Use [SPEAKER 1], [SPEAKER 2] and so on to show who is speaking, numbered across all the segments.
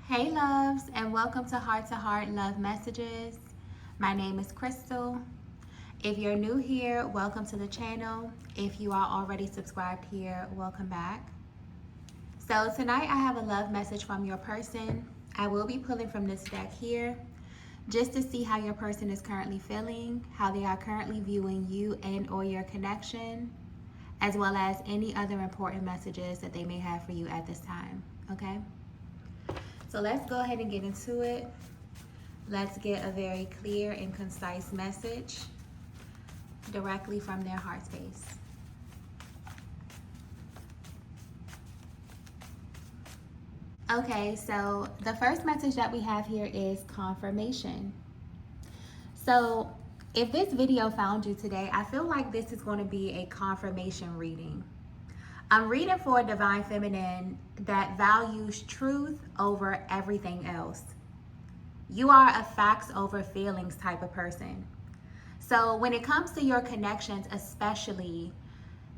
[SPEAKER 1] Hey loves, and welcome to Heart Love Messages. My name is Crystal. If you're new here, welcome to the channel. If you are already subscribed here, welcome back. So tonight I have a love message from your person. I will be pulling from this deck here just to see how your person is currently feeling, how they are currently viewing you and or your connection, as well as any other important messages that they may have for you at this time, okay? So let's go ahead and get into it. Let's get a very clear and concise message directly from their heart space. Okay, so the first message that we have here is confirmation. So if this video found you today, I feel like this is going to be a confirmation reading. I'm reading for a divine feminine that values truth over everything else. You are a facts over feelings type of person. So when it comes to your connections especially,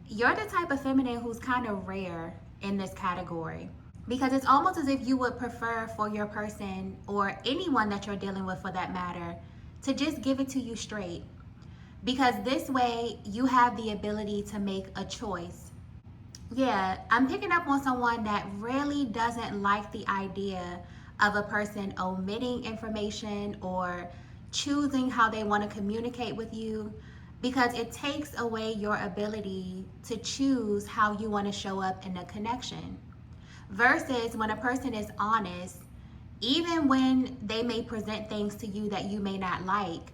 [SPEAKER 1] you're the type of feminine who's kind of rare in this category, because it's almost as if you would prefer for your person, or anyone that you're dealing with for that matter, to just give it to you straight. Because this way you have the ability to make a choice. Yeah, I'm picking up on someone that really doesn't like the idea of a person omitting information or choosing how they want to communicate with you, because it takes away your ability to choose how you want to show up in a connection. Versus when a person is honest, even when they may present things to you that you may not like,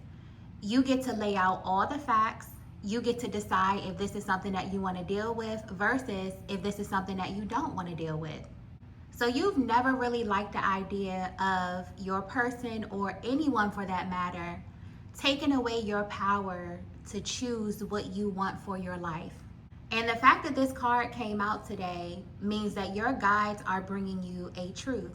[SPEAKER 1] you get to lay out all the facts. You get to decide if this is something that you want to deal with versus if this is something that you don't want to deal with. So you've never really liked the idea of your person, or anyone for that matter, taking away your power to choose what you want for your life. And the fact that this card came out today means that your guides are bringing you a truth.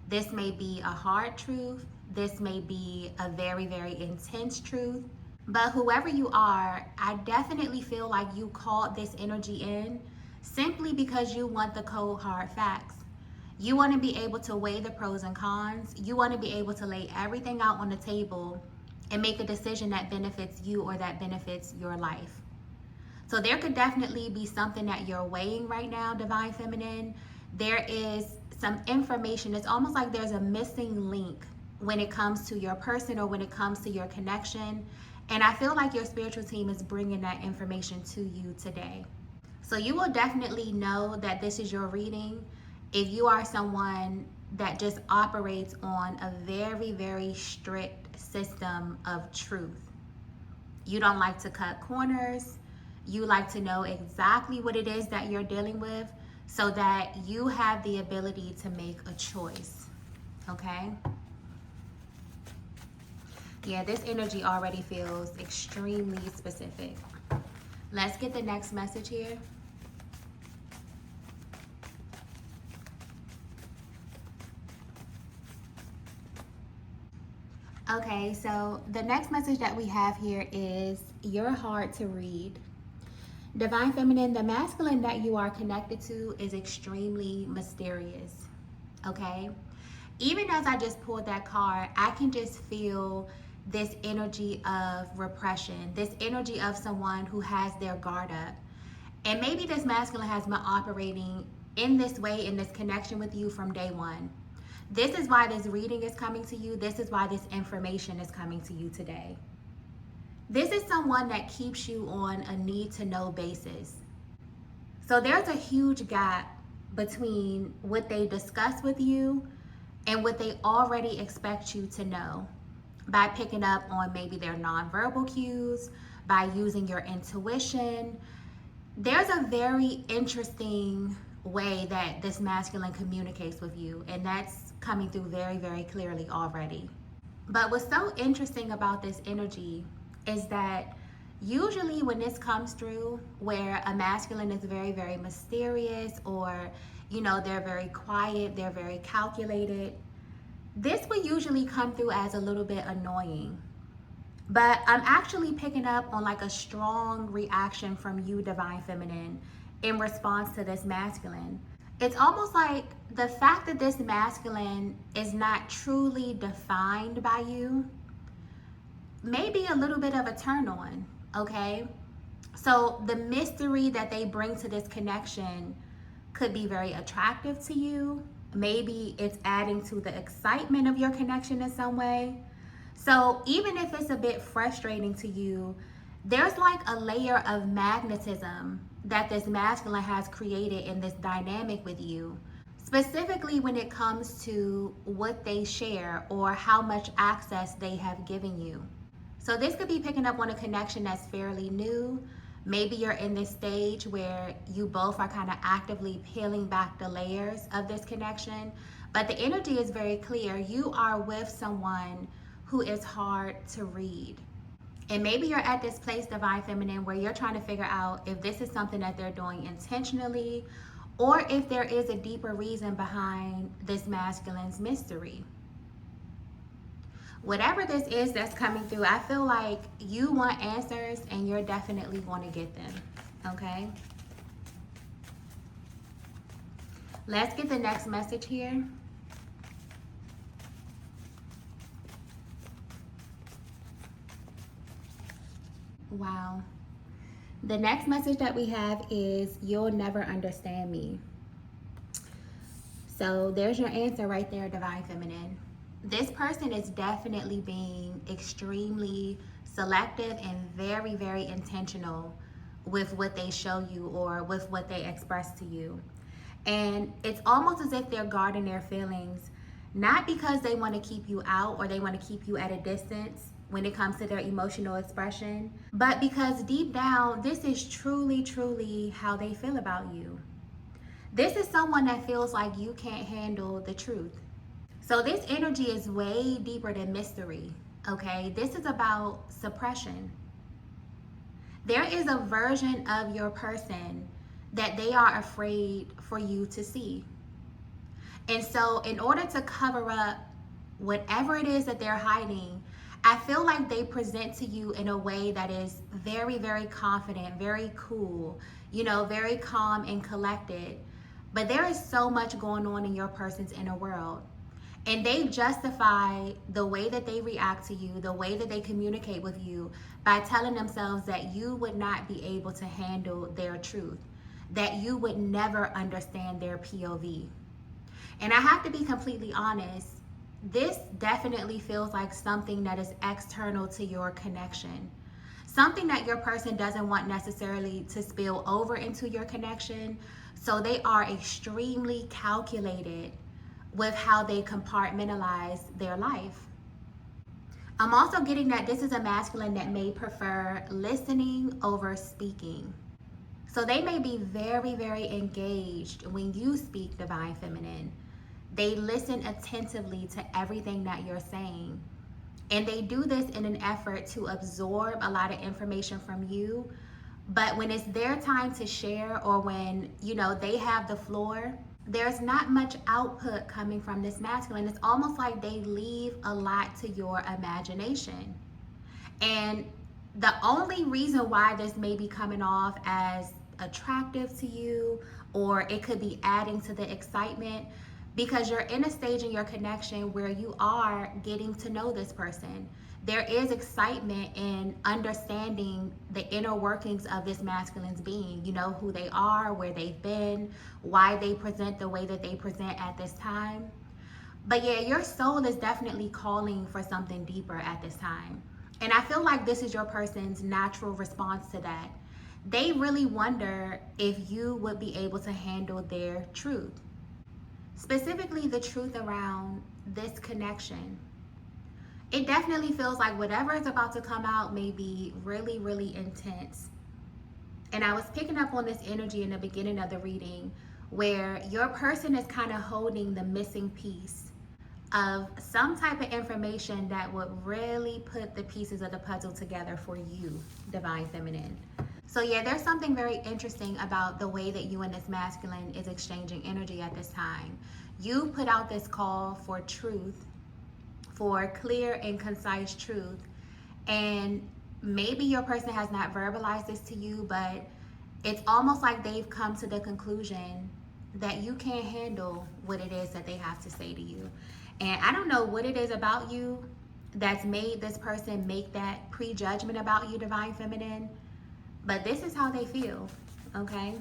[SPEAKER 1] This may be a hard truth. This may be a very, very intense truth. But whoever you are, I definitely feel like you called this energy in simply because you want the cold, hard facts. You want to be able to weigh the pros and cons. You want to be able to lay everything out on the table and make a decision that benefits you or that benefits your life. So there could definitely be something that you're weighing right now, Divine Feminine. There is some information. It's almost like there's a missing link when it comes to your person or when it comes to your connection. And I feel like your spiritual team is bringing that information to you today. So you will definitely know that this is your reading if you are someone that just operates on a very, very strict system of truth. You don't like to cut corners. You like to know exactly what it is that you're dealing with so that you have the ability to make a choice, okay? Yeah, this energy already feels extremely specific. Let's get the next message here. Okay, so the next message that we have here is you're hard to read. Divine Feminine, the masculine that you are connected to is extremely mysterious, okay? Even as I just pulled that card, I can just feel this energy of repression, this energy of someone who has their guard up. And maybe this masculine has been operating in this way, in this connection with you from day one. This is why this reading is coming to you. This is why this information is coming to you today. This is someone that keeps you on a need to know basis. So there's a huge gap between what they discuss with you and what they already expect you to know, by picking up on maybe their nonverbal cues, by using your intuition. There's a very interesting way that this masculine communicates with you, and that's coming through very, very clearly already. But what's so interesting about this energy is that usually when this comes through, where a masculine is very, very mysterious, or they're very quiet, they're very calculated, this would usually come through as a little bit annoying. But I'm actually picking up on like a strong reaction from you, Divine Feminine, in response to this masculine. It's almost like the fact that this masculine is not truly defined by you may be a little bit of a turn on, okay? So the mystery that they bring to this connection could be very attractive to you. Maybe it's adding to the excitement of your connection in some way. So even if it's a bit frustrating to you, there's like a layer of magnetism that this masculine has created in this dynamic with you, specifically when it comes to what they share or how much access they have given you. So this could be picking up on a connection that's fairly new. Maybe you're in this stage where you both are kind of actively peeling back the layers of this connection, but the energy is very clear. You are with someone who is hard to read. And maybe you're at this place, Divine Feminine, where you're trying to figure out if this is something that they're doing intentionally or if there is a deeper reason behind this masculine's mystery. Whatever this is that's coming through, I feel like you want answers and you're definitely going to get them, okay? Let's get the next message here. Wow. The next message that we have is, you'll never understand me. So there's your answer right there, Divine Feminine. This person is definitely being extremely selective and very, very intentional with what they show you or with what they express to you. And it's almost as if they're guarding their feelings, not because they want to keep you out or they want to keep you at a distance when it comes to their emotional expression, but because deep down, this is truly, truly how they feel about you. This is someone that feels like you can't handle the truth. So this energy is way deeper than mystery, okay? This is about suppression. There is a version of your person that they are afraid for you to see. And so in order to cover up whatever it is that they're hiding, I feel like they present to you in a way that is very, very confident, very cool, you know, very calm and collected. But there is so much going on in your person's inner world. And they justify the way that they react to you, the way that they communicate with you, by telling themselves that you would not be able to handle their truth, that you would never understand their POV. And I have to be completely honest, this definitely feels like something that is external to your connection. Something that your person doesn't want necessarily to spill over into your connection. So they are extremely calculated with how they compartmentalize their life. I'm also getting that this is a masculine that may prefer listening over speaking. So they may be very, very engaged when you speak, Divine Feminine. They listen attentively to everything that you're saying. And they do this in an effort to absorb a lot of information from you. But when it's their time to share, or when, you know, they have the floor, there's not much output coming from this masculine. It's almost like they leave a lot to your imagination. And the only reason why this may be coming off as attractive to you, or it could be adding to the excitement, because you're in a stage in your connection where you are getting to know this person. There is excitement in understanding the inner workings of this masculine's being. You know, who they are, where they've been, why they present the way that they present at this time. But yeah, your soul is definitely calling for something deeper at this time. And I feel like this is your person's natural response to that. They really wonder if you would be able to handle their truth. Specifically, the truth around this connection. It definitely feels like whatever is about to come out may be really, really intense. And I was picking up on this energy in the beginning of the reading, where your person is kind of holding the missing piece of some type of information that would really put the pieces of the puzzle together for you, Divine Feminine. So yeah, there's something very interesting about the way that you and this masculine is exchanging energy at this time. You put out this call for truth, for clear and concise truth. And maybe your person has not verbalized this to you, but it's almost like they've come to the conclusion that you can't handle what it is that they have to say to you. And I don't know what it is about you that's made this person make that prejudgment about you, Divine Feminine, but this is how they feel, okay?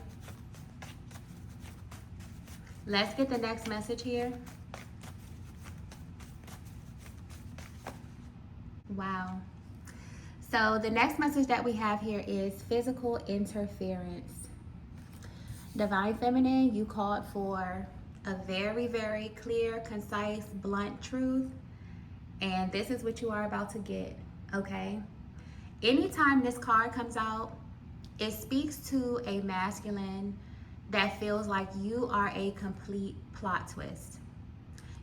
[SPEAKER 1] Let's get the next message here. Wow. So the next message that we have here is physical interference. Divine Feminine, you called for a very, very clear, concise, blunt truth. And this is what you are about to get, okay? Anytime this card comes out, it speaks to a masculine that feels like you are a complete plot twist.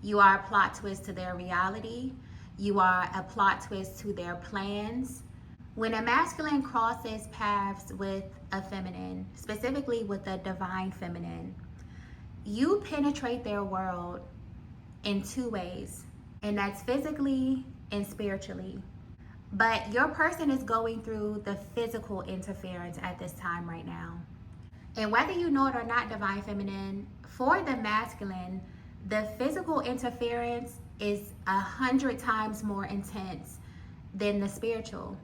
[SPEAKER 1] You are a plot twist to their reality. You are a plot twist to their plans. When a masculine crosses paths with a feminine, specifically with a divine feminine, you penetrate their world in two ways, and that's physically and spiritually. But your person is going through the physical interference at this time right now. And whether you know it or not, Divine Feminine, for the masculine, the physical interference is 100 times more intense than the spiritual,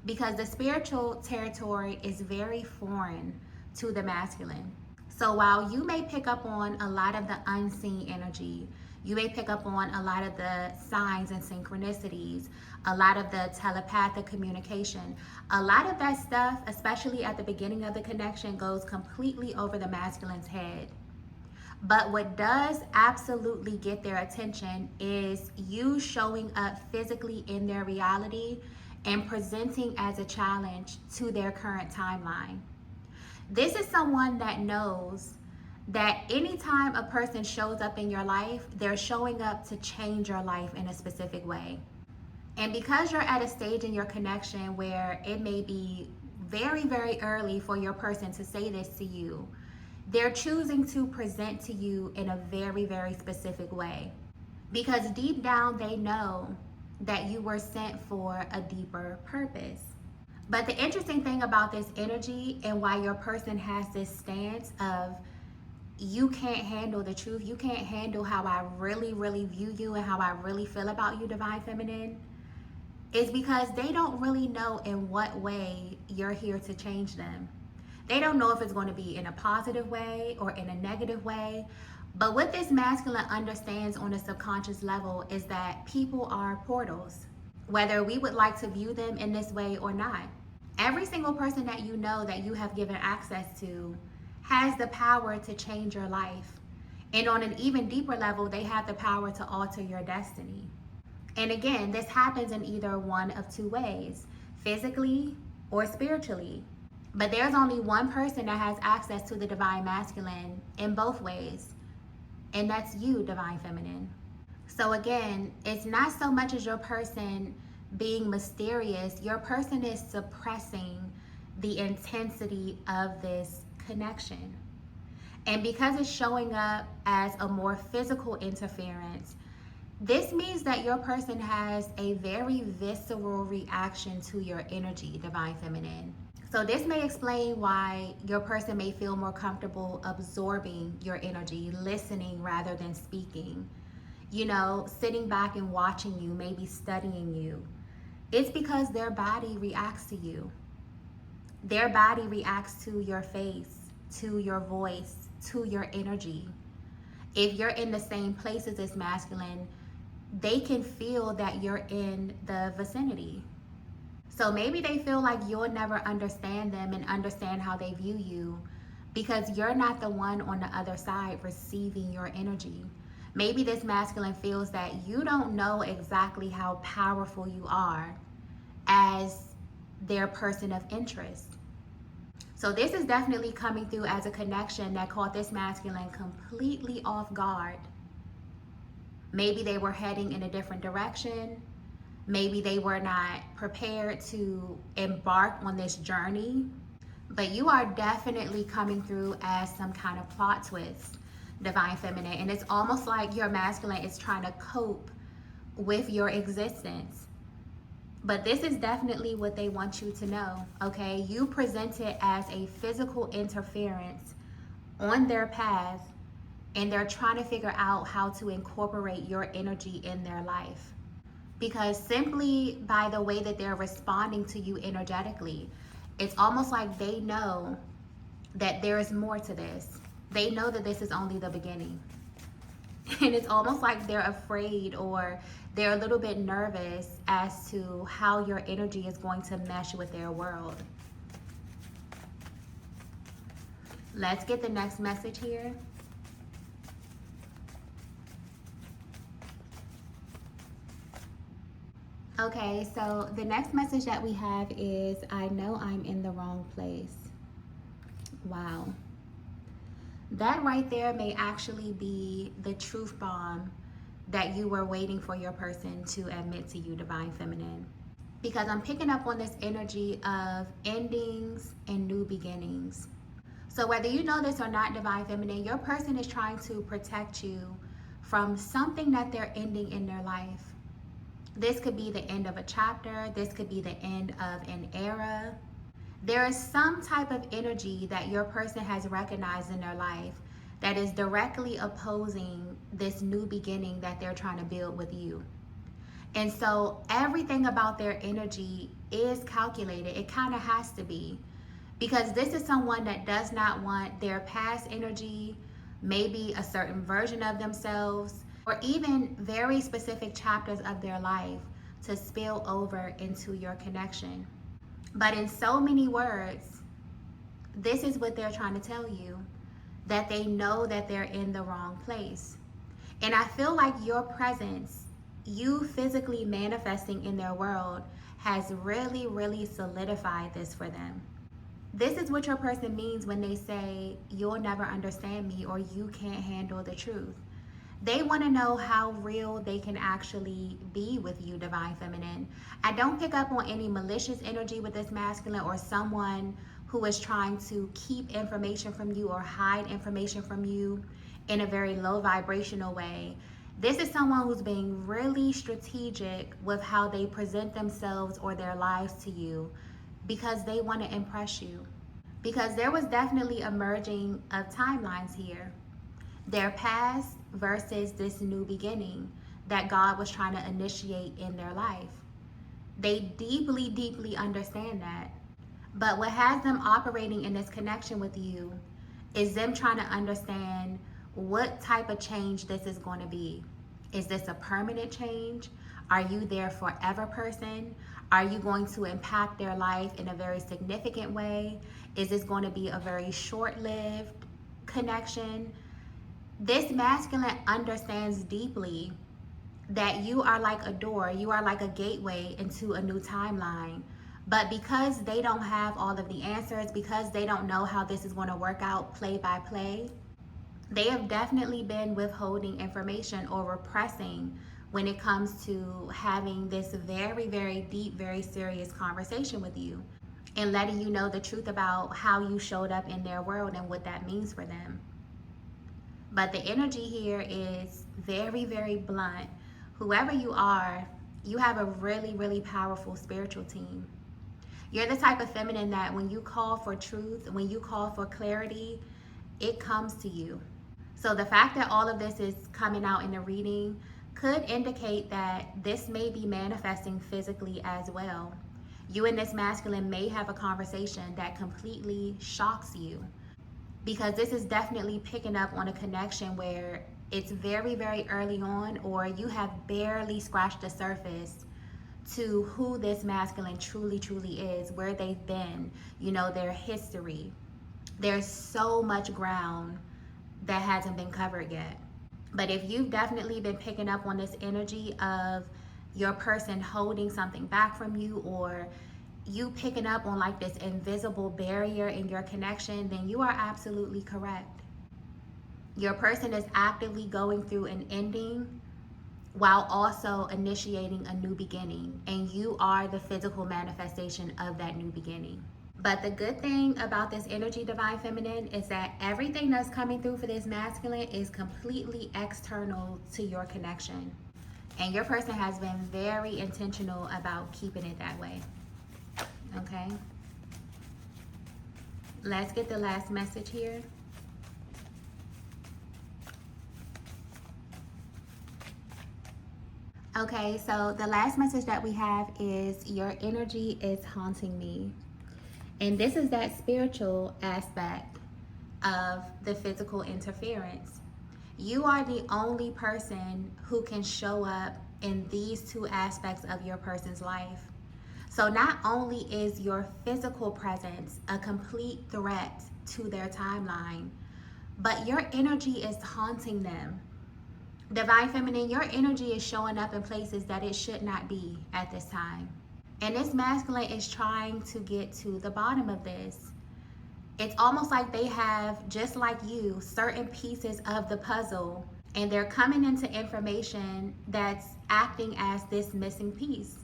[SPEAKER 1] because the spiritual territory is very foreign to the masculine. So while you may pick up on a lot of the unseen energy, you may pick up on a lot of the signs and synchronicities, a lot of the telepathic communication, a lot of that stuff, especially at the beginning of the connection, goes completely over the masculine's head. But what does absolutely get their attention is you showing up physically in their reality and presenting as a challenge to their current timeline. This is someone that knows that anytime a person shows up in your life, they're showing up to change your life in a specific way. And because you're at a stage in your connection where it may be very, very early for your person to say this to you, they're choosing to present to you in a very, very specific way. Because deep down they know that you were sent for a deeper purpose. But the interesting thing about this energy and why your person has this stance of you can't handle the truth, you can't handle how I really, really view you and how I really feel about you, Divine Feminine, is because they don't really know in what way you're here to change them. They don't know if it's going to be in a positive way or in a negative way. But what this masculine understands on a subconscious level is that people are portals, whether we would like to view them in this way or not. Every single person that you know that you have given access to has the power to change your life. And on an even deeper level, they have the power to alter your destiny. And again, this happens in either one of two ways, physically or spiritually. But there's only one person that has access to the divine masculine in both ways, and that's you, Divine Feminine. So again, it's not so much as your person being mysterious, your person is suppressing the intensity of this connection. And because it's showing up as a more physical interference, this means that your person has a very visceral reaction to your energy, Divine Feminine. So this may explain why your person may feel more comfortable absorbing your energy, listening rather than speaking. You know, sitting back and watching you, maybe studying you. It's because their body reacts to you. Their body reacts to your face, to your voice, to your energy. If you're in the same place as this masculine, they can feel that you're in the vicinity. So maybe they feel like you'll never understand them and understand how they view you because you're not the one on the other side receiving your energy. Maybe this masculine feels that you don't know exactly how powerful you are as their person of interest. So this is definitely coming through as a connection that caught this masculine completely off guard. Maybe they were heading in a different direction. Maybe they were not prepared to embark on this journey, but you are definitely coming through as some kind of plot twist, Divine Feminine. And it's almost like your masculine is trying to cope with your existence. But this is definitely what they want you to know, okay? You present it as a physical interference on their path and they're trying to figure out how to incorporate your energy in their life. Because simply by the way that they're responding to you energetically, it's almost like they know that there is more to this. They know that this is only the beginning. And it's almost like they're afraid, or they're a little bit nervous as to how your energy is going to mesh with their world. Let's get the next message here. Okay, so the next message that we have is, I know I'm in the wrong place. Wow. That right there may actually be the truth bomb that you were waiting for your person to admit to you, Divine Feminine. Because I'm picking up on this energy of endings and new beginnings. So whether you know this or not, Divine Feminine, your person is trying to protect you from something that they're ending in their life. This could be the end of a chapter. This could be the end of an era. There is some type of energy that your person has recognized in their life that is directly opposing this new beginning that they're trying to build with you. And so everything about their energy is calculated. It kind of has to be, because this is someone that does not want their past energy, maybe a certain version of themselves, or even very specific chapters of their life to spill over into your connection. But in so many words, this is what they're trying to tell you, that they know that they're in the wrong place. And I feel like your presence, you physically manifesting in their world, has really, really solidified this for them. This is what your person means when they say, you'll never understand me, or you can't handle the truth. They want to know how real they can actually be with you, Divine Feminine. I don't pick up on any malicious energy with this masculine, or someone who is trying to keep information from you or hide information from you in a very low vibrational way. This is someone who's being really strategic with how they present themselves or their lives to you, because they want to impress you. Because there was definitely a merging of timelines here. Their past versus this new beginning that God was trying to initiate in their life. They deeply, deeply understand that. But what has them operating in this connection with you is them trying to understand what type of change this is going to be. Is this a permanent change? Are you their forever person? Are you going to impact their life in a very significant way? Is this going to be a very short-lived connection? This masculine understands deeply that you are like a door, you are like a gateway into a new timeline. But because they don't have all of the answers, because they don't know how this is going to work out play by play, they have definitely been withholding information or repressing when it comes to having this very, very deep, very serious conversation with you, and letting you know the truth about how you showed up in their world and what that means for them. But the energy here is very, very blunt. Whoever you are, you have a really, really powerful spiritual team. You're the type of feminine that when you call for truth, when you call for clarity, it comes to you. So the fact that all of this is coming out in the reading could indicate that this may be manifesting physically as well. You and this masculine may have a conversation that completely shocks you, because this is definitely picking up on a connection where it's very, very early on, or you have barely scratched the surface to who this masculine truly, truly is, where they've been, you know, their history. There's so much ground that hasn't been covered yet. But if you've definitely been picking up on this energy of your person holding something back from you, or you picking up on like this invisible barrier in your connection, then you are absolutely correct. Your person is actively going through an ending while also initiating a new beginning, and you are the physical manifestation of that new beginning. But the good thing about this energy, Divine Feminine, is that everything that's coming through for this masculine is completely external to your connection. And your person has been very intentional about keeping it that way. Okay? Let's get the last message here. Okay, so the last message that we have is your energy is haunting me. And this is that spiritual aspect of the physical interference. You are the only person who can show up in these two aspects of your person's life. So not only is your physical presence a complete threat to their timeline, but your energy is haunting them. Divine Feminine, your energy is showing up in places that it should not be at this time. And this masculine is trying to get to the bottom of this. It's almost like they have, just like you, certain pieces of the puzzle, and they're coming into information that's acting as this missing piece.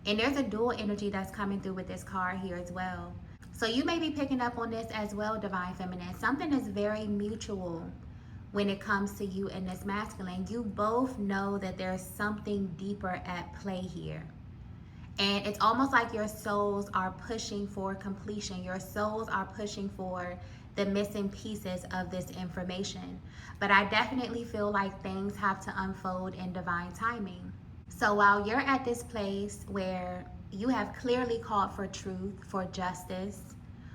[SPEAKER 1] And there's a dual energy that's coming through with this card here as well. So you may be picking up on this as well, Divine Feminine. Something is very mutual when it comes to you and this masculine. You both know that there's something deeper at play here. And it's almost like your souls are pushing for completion. Your souls are pushing for the missing pieces of this information. But I definitely feel like things have to unfold in divine timing. So while you're at this place where you have clearly called for truth, for justice,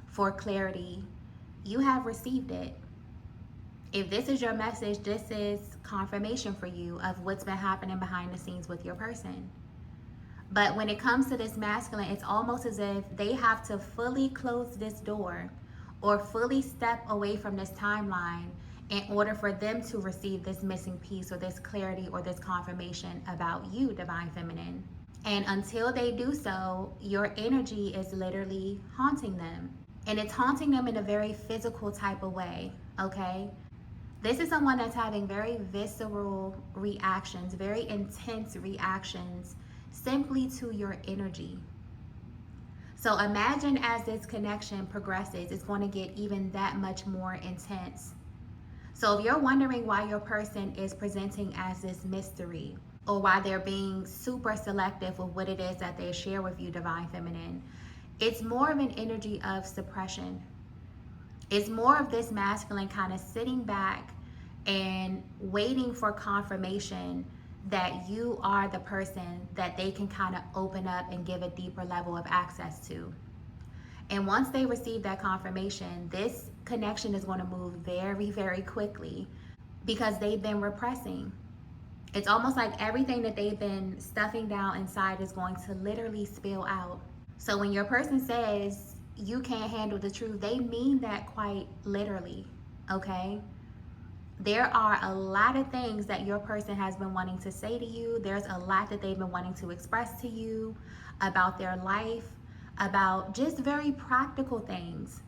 [SPEAKER 1] for clarity, you have received it. If this is your message, this is confirmation for you of what's been happening behind the scenes with your person. But when it comes to this masculine, it's almost as if they have to fully close this door or fully step away from this timeline in order for them to receive this missing piece or this clarity or this confirmation about you, Divine Feminine. And until they do so, your energy is literally haunting them. And it's haunting them in a very physical type of way, okay? This is someone that's having very visceral reactions, very intense reactions simply to your energy. So imagine as this connection progresses, it's going to get even that much more intense. So if you're wondering why your person is presenting as this mystery, or why they're being super selective with what it is that they share with you, Divine Feminine, it's more of an energy of suppression. It's more of this masculine kind of sitting back and waiting for confirmation that you are the person that they can kind of open up and give a deeper level of access to. And once they receive that confirmation, this connection is going to move very, very quickly because they've been repressing. It's almost like everything that they've been stuffing down inside is going to literally spill out. So when your person says you can't handle the truth, they mean that quite literally, okay? There are a lot of things that your person has been wanting to say to you. There's a lot that they've been wanting to express to you about their life, about just very practical things.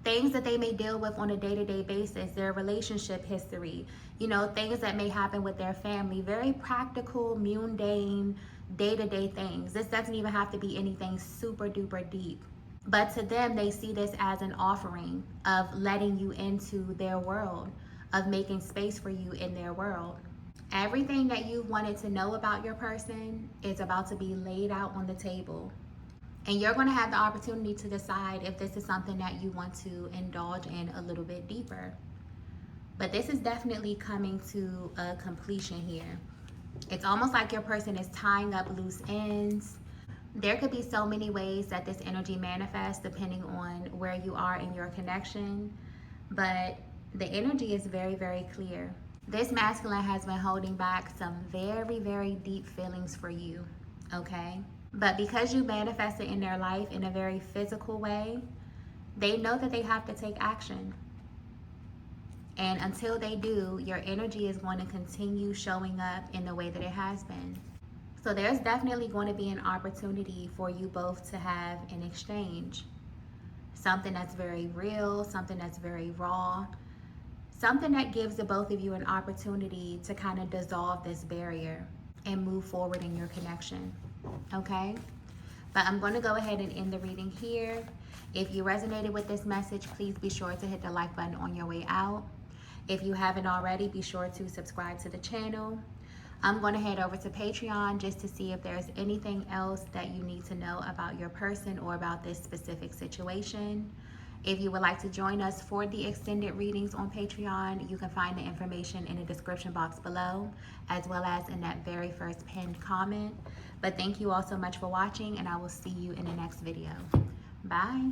[SPEAKER 1] Things that they may deal with on a day-to-day basis, their relationship history, things that may happen with their family, very practical, mundane, day-to-day things. This doesn't even have to be anything super duper deep. But to them, they see this as an offering of letting you into their world, of making space for you in their world. Everything that you've wanted to know about your person is about to be laid out on the table. And you're going to have the opportunity to decide if this is something that you want to indulge in a little bit deeper. But this is definitely coming to a completion here. It's almost like your person is tying up loose ends. There could be so many ways that this energy manifests depending on where you are in your connection. But the energy is very, very clear. This masculine has been holding back some very, very deep feelings for you, okay? But because you manifested in their life in a very physical way, they know that they have to take action. And until they do, your energy is going to continue showing up in the way that it has been. So there's definitely going to be an opportunity for you both to have an exchange. Something that's very real, something that's very raw, something that gives the both of you an opportunity to kind of dissolve this barrier and move forward in your connection, okay? But I'm going to go ahead and end the reading here. If you resonated with this message, please be sure to hit the like button on your way out. If you haven't already, be sure to subscribe to the channel. I'm going to head over to Patreon just to see if there's anything else that you need to know about your person or about this specific situation. If you would like to join us for the extended readings on Patreon, you can find the information in the description box below, as well as in that very first pinned comment. But thank you all so much for watching, and I will see you in the next video. Bye.